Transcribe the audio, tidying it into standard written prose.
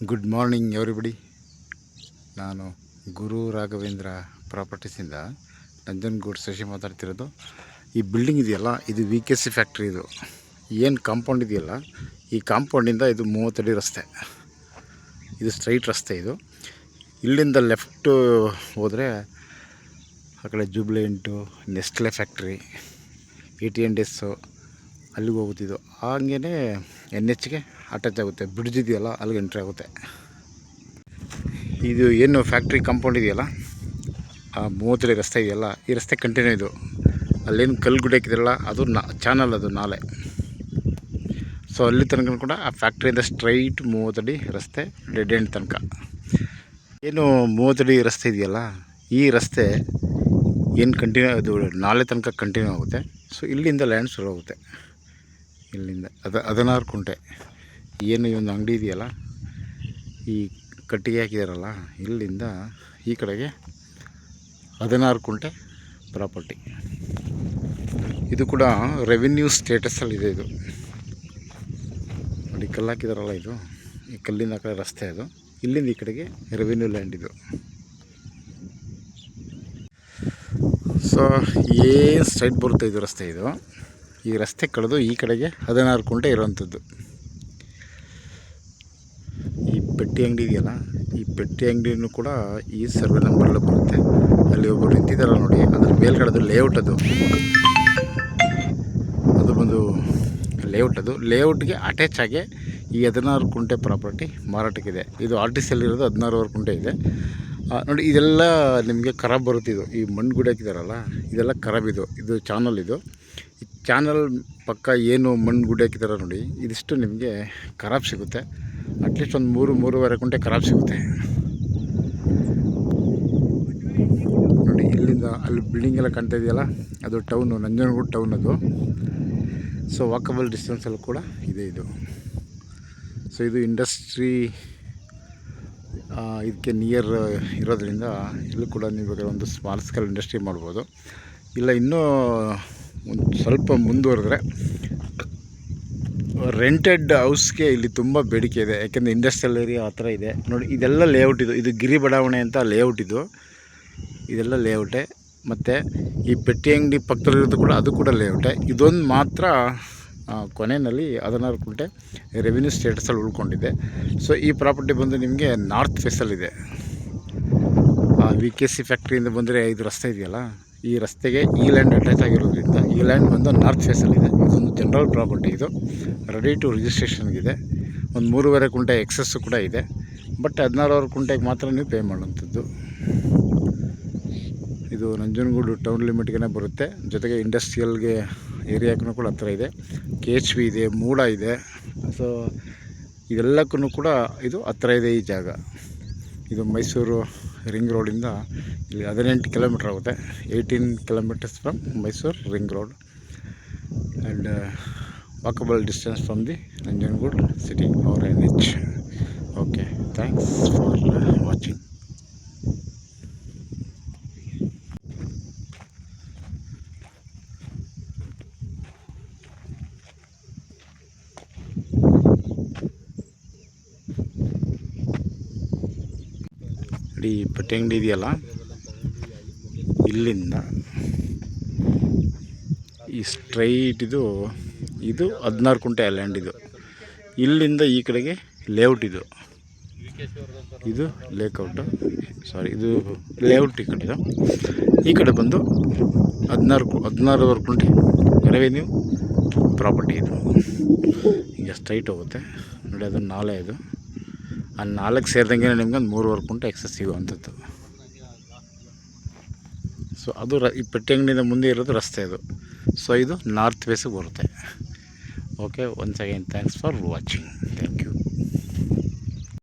Good morning everybody. ನಾನು ಗುರು ರಾಘವೇಂದ್ರ ಪ್ರಾಪರ್ಟೀಸಿಂದ ನಂಜನಗೂಡು ಶಶಿ ಮಾತಾಡ್ತಿರೋದು. ಈ ಬಿಲ್ಡಿಂಗ್ ಇದೆಯಲ್ಲ, ಇದು VKC ಫ್ಯಾಕ್ಟ್ರಿ. ಇದು ಏನು ಕಾಂಪೌಂಡ್ ಇದೆಯಲ್ಲ, ಈ ಕಾಂಪೌಂಡಿಂದ ಇದು 30 ಅಡಿ ರಸ್ತೆ. ಇದು ಸ್ಟ್ರೈಟ್ ರಸ್ತೆ. ಇದು ಇಲ್ಲಿಂದ ಲೆಫ್ಟು ಹೋದರೆ ಆ ಕಡೆ ಜೂಬ್ಲೆಂಟು, ನೆಸ್ಟ್ಲೆ ಫ್ಯಾಕ್ಟ್ರಿ, AT&S ಅಲ್ಲಿಗೆ ಹೋಗುತ್ತಿದ್ದು. ಹಾಗೇ NHಗೆ ಅಟ್ಯಾಚ್ ಆಗುತ್ತೆ. ಬ್ರಿಡ್ಜ್ ಇದೆಯಲ್ಲ, ಅಲ್ಲಿಗೆ ಎಂಟ್ರಿ ಆಗುತ್ತೆ. ಇದು ಏನು ಫ್ಯಾಕ್ಟ್ರಿ ಕಾಂಪೌಂಡ್ ಇದೆಯಲ್ಲ, ಆ 30 ಅಡಿ ರಸ್ತೆ ಇದೆಯಲ್ಲ, ಈ ರಸ್ತೆ ಕಂಟಿನ್ಯೂ. ಇದು ಅಲ್ಲೇನು ಕಲ್ಲು ಗುಡ್ಡೆ ಹಾಕಿದ್ರಲ್ಲ, ಅದು ಚಾನಲ್, ಅದು ನಾಲೆ. ಸೊ ಅಲ್ಲಿ ತನಕ ಕೂಡ ಆ ಫ್ಯಾಕ್ಟ್ರಿಯಿಂದ ಸ್ಟ್ರೈಟ್ 30 ಅಡಿ ರಸ್ತೆ ಡೆಡ್ ಎಂಡ್ ತನಕ. ಏನು 30 ಅಡಿ ರಸ್ತೆ ಇದೆಯಲ್ಲ, ಈ ರಸ್ತೆ ಏನು ಕಂಟಿನ್ಯೂ, ಅದು ನಾಲೆ ತನಕ ಕಂಟಿನ್ಯೂ ಆಗುತ್ತೆ. ಸೊ ಇಲ್ಲಿಂದ ಲ್ಯಾಂಡ್ ಶುರು ಆಗುತ್ತೆ. ಇಲ್ಲಿಂದ 16 ಕುಂಟೆ ಏನು ಈ ಒಂದು ಅಂಗಡಿ ಇದೆಯಲ್ಲ, ಈ ಕಟ್ಟಿಗೆ ಹಾಕಿದಾರಲ್ಲ, ಇಲ್ಲಿಂದ ಈ ಕಡೆಗೆ 16 ಕುಂಟೆ ಪ್ರಾಪರ್ಟಿ. ಇದು ಕೂಡ ರೆವಿನ್ಯೂ ಸ್ಟೇಟಸಲ್ಲಿದೆ. ಇದು ನೋಡಿ, ಕಲ್ಲು ಹಾಕಿದಾರಲ್ಲ, ಇದು ಈ ಕಲ್ಲಿಂದ ಆ ಕಡೆ ರಸ್ತೆ. ಅದು ಇಲ್ಲಿಂದ ಈ ಕಡೆಗೆ ರೆವಿನ್ಯೂ ಲ್ಯಾಂಡ್. ಇದು ಸೊ ಏನು ಸ್ಟ್ರೈಟ್ ಬರುತ್ತೆ ಇದು ರಸ್ತೆ. ಇದು ಈ ರಸ್ತೆ ಕಳೆದು ಈ ಕಡೆಗೆ 16 ಕುಂಟೆ ಇರೋವಂಥದ್ದು. ಈ ಪೆಟ್ಟಿ ಅಂಗಡಿ ಇದೆಯಲ್ಲ, ಈ ಪೆಟ್ಟಿ ಅಂಗಡಿನೂ ಕೂಡ ಈ ಸರ್ವೆ ನಂಬರಲ್ಲೂ ಬರುತ್ತೆ. ಅಲ್ಲಿ ಒಬ್ಬರು ನಿಂತಿದ್ದಾರಲ್ಲ ನೋಡಿ, ಅದ್ರ ಮೇಲ್ಗಡೆ ಲೇಔಟ್. ಅದು ಬಂದು ಲೇಔಟ್. ಅದು ಲೇಔಟ್ಗೆ ಅಟ್ಯಾಚ್ ಆಗಿ ಈ 16 ಕುಂಟೆ ಪ್ರಾಪರ್ಟಿ ಮಾರಾಟಕ್ಕಿದೆ. ಇದು RTCಯಲ್ಲಿರೋದು 16 ಕುಂಟೆ ಇದೆ ನೋಡಿ. ಇದೆಲ್ಲ ನಿಮಗೆ ಖರಾಬ್ ಬರುತ್ತೆ. ಈ ಮಣ್ಣು ಗುಡಿ ಹಾಕಿದಾರಲ್ಲ, ಇದೆಲ್ಲ ಖರಾಬ್. ಇದು ಚಾನಲ್. ಈ ಚಾನಲ್ ಪಕ್ಕ ಏನು ಮಣ್ಣು ಗುಡಿ ಹಾಕಿದಾರ ನೋಡಿ, ಇದಿಷ್ಟು ನಿಮಗೆ ಖರಾಬ್ ಸಿಗುತ್ತೆ. ಅಟ್ಲೀಸ್ಟ್ ಒಂದು 3-3.5 ಕುಂಟೆ ಖರಾಬ್ ಸಿಗುತ್ತೆ ನೋಡಿ. ಇಲ್ಲಿಂದ ಅಲ್ಲಿ ಬಿಲ್ಡಿಂಗ್ ಎಲ್ಲ ಕಾಣ್ತಾ ಇದೆಯಲ್ಲ, ಅದು ಟೌನು, ನಂಜನಗೂಡು ಟೌನ್ ಅದು. ಸೊ ವಾಕಬಲ್ ಡಿಸ್ಟೆನ್ಸಲ್ಲೂ ಕೂಡ ಇದೆ ಇದು. ಸೊ ಇದು ಇಂಡಸ್ಟ್ರಿ ಇದಕ್ಕೆ ನಿಯರ್ ಇರೋದ್ರಿಂದ ಇಲ್ಲೂ ಕೂಡ ನೀವು ಒಂದು ಸ್ಮಾಲ್ ಸ್ಕೇಲ್ ಇಂಡಸ್ಟ್ರಿ ಮಾಡ್ಬೋದು. ಇಲ್ಲ ಇನ್ನೂ ಒಂದು ಸ್ವಲ್ಪ ಮುಂದುವರೆದ್ರೆ ರೆಂಟೆಡ್ ಹೌಸ್ಗೆ ಇಲ್ಲಿ ತುಂಬ ಬೇಡಿಕೆ ಇದೆ. ಯಾಕೆಂದರೆ ಇಂಡಸ್ಟ್ರಿಯಲ್ ಏರಿಯಾ ಆ ಥರ ಇದೆ ನೋಡಿ. ಇದೆಲ್ಲ ಲೇಔಟ್. ಇದು ಗಿರಿ ಬಡಾವಣೆ ಅಂತ ಲೇಔಟ್. ಇದೆಲ್ಲ ಲೇಔಟೇ. ಮತ್ತು ಈ ಪೆಟ್ಟಿ ಅಂಗಡಿ ಪಕ್ಕದಲ್ಲಿರೋದು ಕೂಡ, ಅದು ಕೂಡ ಲೇಔಟೇ. ಇದೊಂದು ಮಾತ್ರ ಕೊನೆಯಲ್ಲಿ 16 ಕುಂಟೆ ರೆವಿನ್ಯೂ ಸ್ಟೇಟಸಲ್ಲಿ ಉಳ್ಕೊಂಡಿದೆ. ಸೊ ಈ ಪ್ರಾಪರ್ಟಿ ಬಂದು ನಿಮಗೆ ನಾರ್ತ್ ಫೇಸಲ್ಲಿದೆ. VKC ಫ್ಯಾಕ್ಟ್ರಿಯಿಂದ ಬಂದರೆ ಇದು ರಸ್ತೆ ಇದೆಯಲ್ಲ, ಈ ರಸ್ತೆಗೆ ಈ ಲ್ಯಾಂಡ್ ಅಟ್ಯಾಚ್ ಆಗಿರೋದ್ರಿಂದ ಈ ಲ್ಯಾಂಡ್ ಬಂದು ನಾರ್ತ್ ಫೇಸಲ್ಲಿದೆ. ಇದೊಂದು ಜನರಲ್ ಪ್ರಾಪರ್ಟಿ. ಇದು ರೆಡಿ ಟು ರಿಜಿಸ್ಟ್ರೇಷನ್ಗಿದೆ. ಒಂದು 3.5 ಕುಂಟೆ ಎಕ್ಸಸ್ಸು ಕೂಡ ಇದೆ. ಬಟ್ 16 ಕುಂಟೆಗೆ ಮಾತ್ರ ನೀವು ಪೇ ಮಾಡೋಂಥದ್ದು. ಇದು ನಂಜನಗೂಡು ಟೌನ್ ಲಿಮಿಟ್ಗೆ ಬರುತ್ತೆ. ಜೊತೆಗೆ ಇಂಡಸ್ಟ್ರಿಯಲ್ಗೆ ಏರಿಯಾಕ್ಕೂ ಕೂಡ ಹತ್ತಿರ ಇದೆ. KHV ಇದೆ, ಮೂಡ ಇದೆ. ಸೊ ಇದೆಲ್ಲಕ್ಕೂ ಕೂಡ ಇದು ಹತ್ತಿರ ಇದೆ ಈ ಜಾಗ. ಇದು ಮೈಸೂರು ರಿಂಗ್ ರೋಡಿಂದ ಇಲ್ಲಿ 18 ಕಿಲೋಮೀಟ್ರ್ ಆಗುತ್ತೆ. 18 kilometres from Mysuru ring road and walkable distance from the Nanjangud city or NH. Okay, thanks for watching. ಈ ಪೆಟ್ಟಿ ಅಂಗಡಿ ಇದೆಯಲ್ಲ, ಇಲ್ಲಿಂದ ಈ ಸ್ಟ್ರೈಟ್ ಇದು 16 ಕುಂಟೆ ಲ್ಯಾಂಡ್. ಇಲ್ಲಿಂದ ಈ ಕಡೆಗೆ ಲೇಔಟ್. ಇದು ಲೇಔಟು, ಸಾರಿ, ಇದು ಲೇಔಟ್. ಈ ಕಡೆ ಬಂದು 16 ಕುಂಟೆ ರೆವೆನ್ಯೂ ಪ್ರಾಪರ್ಟಿ. ಇದು ಈಗ ಸ್ಟ್ರೈಟ್ ಹೋಗುತ್ತೆ ನೋಡಿ. ಅದು ನಾಲೆ. ಇದು ಆ ನಾಲ್ಕು ಸೇರಿದಂಗೆ ನಿಮ್ಗೆ ಒಂದು 3.5 ಕುಂಟೆ ಎಕ್ಸಸ್ ಸಿಗುವಂಥದ್ದು. ಸೊ ಅದು ಈ ಪೆಟ್ಟಿ ಅಂಗಡಿಯಿಂದ ಮುಂದೆ ಇರೋದು ರಸ್ತೆ. ಸೊ ಇದು ನಾರ್ತ್ ವೇಸಿಗೆ ಬರುತ್ತೆ. Okay, once again thanks for watching. Thank you.